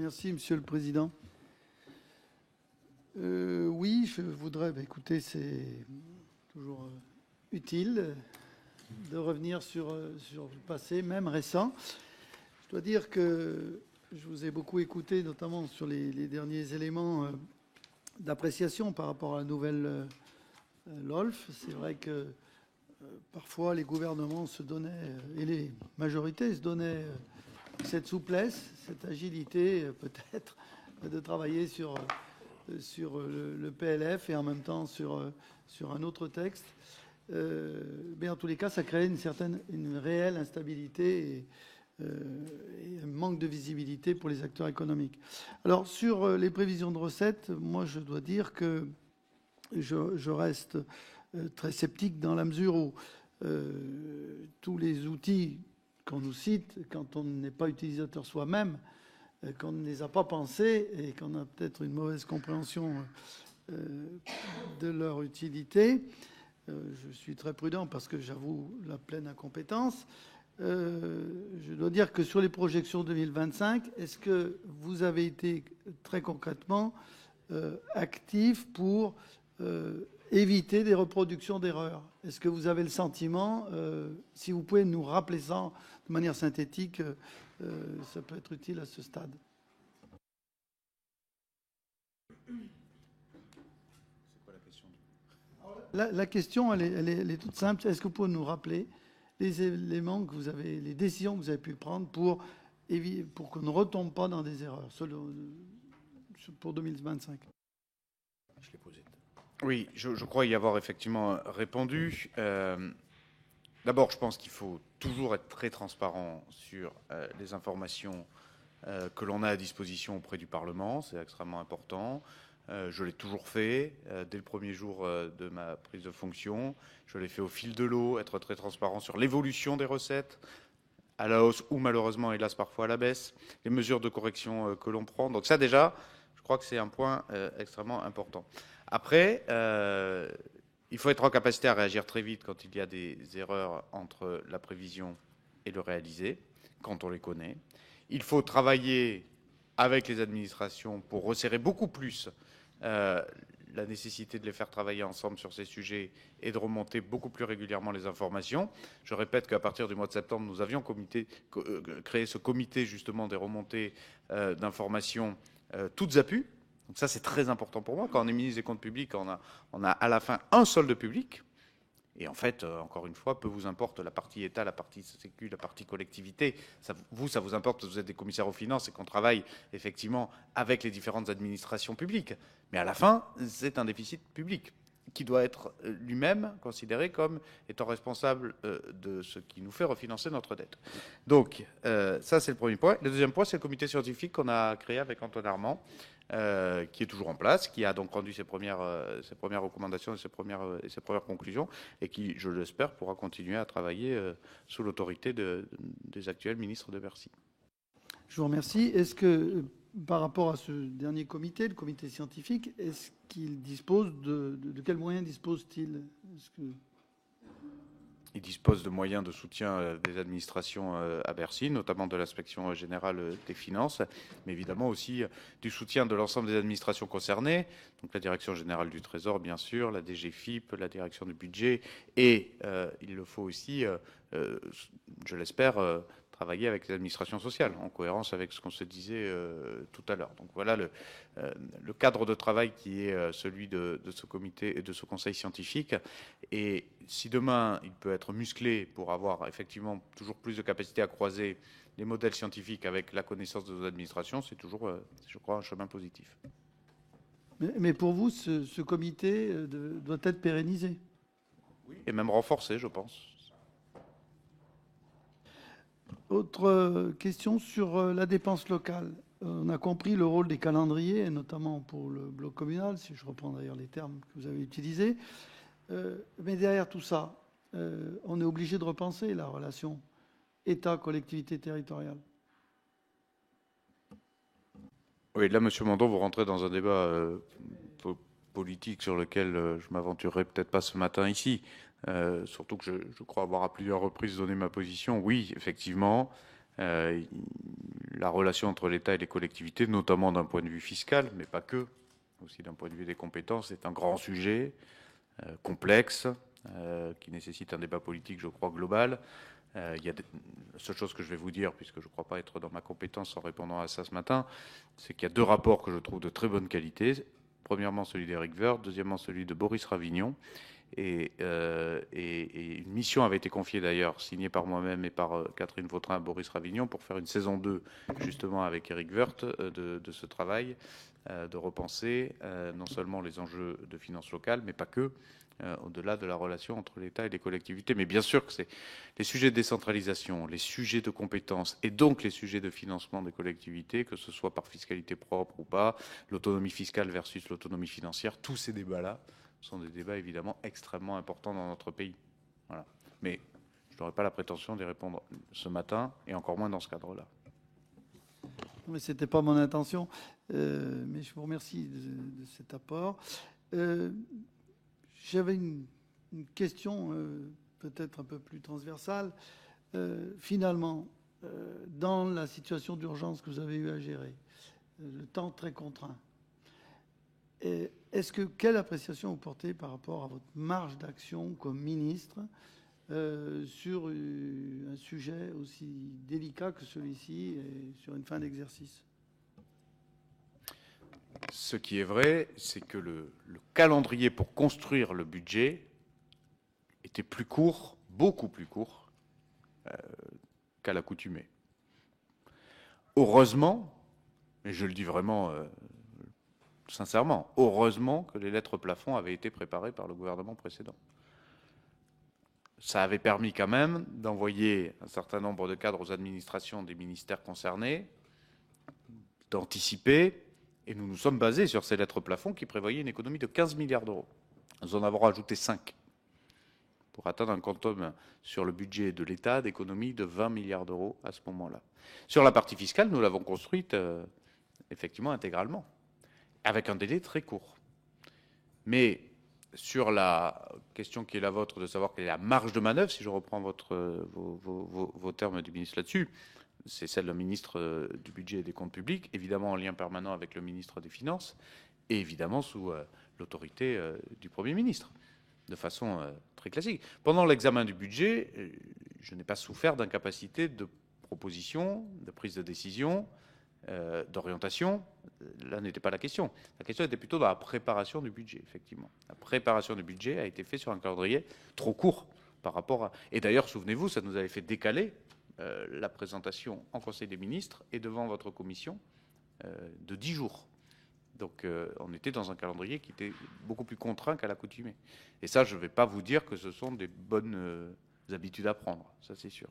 Merci, Monsieur le Président. Oui, je voudrais, écoutez, c'est toujours utile de revenir sur le passé, même récent. Je dois dire que je vous ai beaucoup écouté, notamment sur les derniers éléments d'appréciation par rapport à la nouvelle LOLF. C'est vrai que parfois les gouvernements se donnaient, et les majorités se donnaient cette souplesse, cette agilité peut-être de travailler sur le PLF et en même temps sur un autre texte. Mais en tous les cas, ça crée une réelle instabilité et un manque de visibilité pour les acteurs économiques. Alors, sur les prévisions de recettes, moi, je dois dire que je reste très sceptique dans la mesure où tous les outils qu'on nous cite, quand on n'est pas utilisateur soi-même, qu'on ne les a pas pensés et qu'on a peut-être une mauvaise compréhension de leur utilité. Je suis très prudent parce que j'avoue la pleine incompétence. Je dois dire que sur les projections 2025, est-ce que vous avez été très concrètement actif pour éviter des reproductions d'erreurs? Est-ce que vous avez le sentiment, si vous pouvez nous rappeler ça de manière synthétique, ça peut être utile à ce stade. C'est quoi la question? La question, elle est toute simple. Est-ce que vous pouvez nous rappeler les éléments que vous avez, les décisions que vous avez pu prendre pour qu'on ne retombe pas dans des erreurs pour 2025? Je l'ai posé. Oui, je crois y avoir effectivement répondu. D'abord, je pense qu'il faut toujours être très transparent sur les informations que l'on a à disposition auprès du Parlement. C'est extrêmement important. Je l'ai toujours fait dès le premier jour de ma prise de fonction. Je l'ai fait au fil de l'eau, être très transparent sur l'évolution des recettes, à la hausse ou malheureusement, hélas, parfois à la baisse, les mesures de correction que l'on prend. Donc ça, déjà, je crois que c'est un point extrêmement important. Après, il faut être en capacité à réagir très vite quand il y a des erreurs entre la prévision et le réalisé, quand on les connaît. Il faut travailler avec les administrations pour resserrer beaucoup plus la nécessité de les faire travailler ensemble sur ces sujets et de remonter beaucoup plus régulièrement les informations. Je répète qu'à partir du mois de septembre, nous avions créé ce comité justement des remontées d'informations toutes à pu. Donc ça, c'est très important pour moi. Quand on est ministre des Comptes publics, on a à la fin un solde public. Et en fait, encore une fois, peu vous importe la partie État, la partie Sécu, la partie collectivité. Ça vous importe parce que vous êtes des commissaires aux finances et qu'on travaille effectivement avec les différentes administrations publiques. Mais à la fin, c'est un déficit public qui doit être lui-même considéré comme étant responsable de ce qui nous fait refinancer notre dette. Donc, ça, c'est le premier point. Le deuxième point, c'est le comité scientifique qu'on a créé avec Antoine Armand, qui est toujours en place, qui a donc rendu ses premières recommandations et ses premières conclusions, et qui, je l'espère, pourra continuer à travailler sous l'autorité des actuels ministres de Bercy. Je vous remercie. Est-ce que, par rapport à ce dernier comité, le comité scientifique, est-ce qu'il dispose de quels moyens dispose-t-il? Il dispose de moyens de soutien des administrations à Bercy, notamment de l'inspection générale des finances, mais évidemment aussi du soutien de l'ensemble des administrations concernées, donc la direction générale du Trésor, bien sûr, la DGFiP, la direction du budget, et il le faut aussi, je l'espère, travailler avec les administrations sociales, en cohérence avec ce qu'on se disait tout à l'heure. Donc voilà le cadre de travail qui est celui de ce comité et de ce conseil scientifique. Et si demain, il peut être musclé pour avoir effectivement toujours plus de capacité à croiser les modèles scientifiques avec la connaissance de nos administrations, c'est toujours, je crois, un chemin positif. Mais pour vous, ce comité doit être pérennisé? Oui, et même renforcé, je pense. Autre question sur la dépense locale. On a compris le rôle des calendriers, notamment pour le bloc communal, si je reprends d'ailleurs les termes que vous avez utilisés. Mais derrière tout ça, on est obligé de repenser la relation État-collectivité territoriale. Oui, là, Monsieur Mandon, vous rentrez dans un débat politique sur lequel je m'aventurerai peut-être pas ce matin ici. Surtout que je crois avoir à plusieurs reprises donné ma position. Oui, effectivement, la la relation entre l'État et les collectivités, notamment d'un point de vue fiscal, mais pas que, aussi d'un point de vue des compétences, est un grand sujet complexe, qui nécessite un débat politique, je crois, global. La seule chose que je vais vous dire, puisque je ne crois pas être dans ma compétence en répondant à ça ce matin, c'est qu'il y a 2 rapports que je trouve de très bonne qualité. Premièrement, celui d'Éric Woerth, deuxièmement, celui de Boris Ravignon. Et une mission avait été confiée d'ailleurs, signée par moi-même et par Catherine Vautrin à Boris Ravignon, pour faire une saison 2, justement avec Éric Woerth, de ce travail, de repenser non seulement les enjeux de finances locales, mais pas que, au-delà de la relation entre l'État et les collectivités. Mais bien sûr que c'est les sujets de décentralisation, les sujets de compétences et donc les sujets de financement des collectivités, que ce soit par fiscalité propre ou pas, l'autonomie fiscale versus l'autonomie financière, tous ces débats-là sont des débats évidemment extrêmement importants dans notre pays. Voilà. Mais je n'aurais pas la prétention d'y répondre ce matin, et encore moins dans ce cadre-là. Mais ce n'était pas mon intention, mais je vous remercie de cet apport. J'avais une question peut-être un peu plus transversale. Finalement, dans la situation d'urgence que vous avez eu à gérer, le temps très contraint, quelle appréciation vous portez par rapport à votre marge d'action comme ministre sur un sujet aussi délicat que celui-ci et sur une fin d'exercice? Ce qui est vrai, c'est que le calendrier pour construire le budget était plus court, beaucoup plus court, qu'à l'accoutumée. Heureusement, et je le dis vraiment sincèrement, heureusement que les lettres plafond avaient été préparées par le gouvernement précédent. Ça avait permis quand même d'envoyer un certain nombre de cadres aux administrations des ministères concernés, d'anticiper, et nous nous sommes basés sur ces lettres plafond qui prévoyaient une économie de 15 milliards d'euros. Nous en avons rajouté 5 pour atteindre un quantum sur le budget de l'État d'économie de 20 milliards d'euros à ce moment-là. Sur la partie fiscale, nous l'avons construite effectivement intégralement, avec un délai très court. Mais sur la question qui est la vôtre de savoir quelle est la marge de manœuvre, si je reprends vos termes du ministre là-dessus, c'est celle du ministre du Budget et des Comptes Publics, évidemment en lien permanent avec le ministre des Finances, et évidemment sous l'autorité du Premier ministre, de façon très classique. Pendant l'examen du budget, je n'ai pas souffert d'incapacité de proposition, de prise de décision, d'orientation. Là n'était pas la question. La question était plutôt dans la préparation du budget, effectivement. La préparation du budget a été faite sur un calendrier trop court par rapport à... Et d'ailleurs, souvenez-vous, ça nous avait fait décaler la présentation en Conseil des ministres et devant votre commission de 10 jours. Donc on était dans un calendrier qui était beaucoup plus contraint qu'à l'accoutumée. Et ça, je ne vais pas vous dire que ce sont des bonnes habitudes à prendre, ça c'est sûr.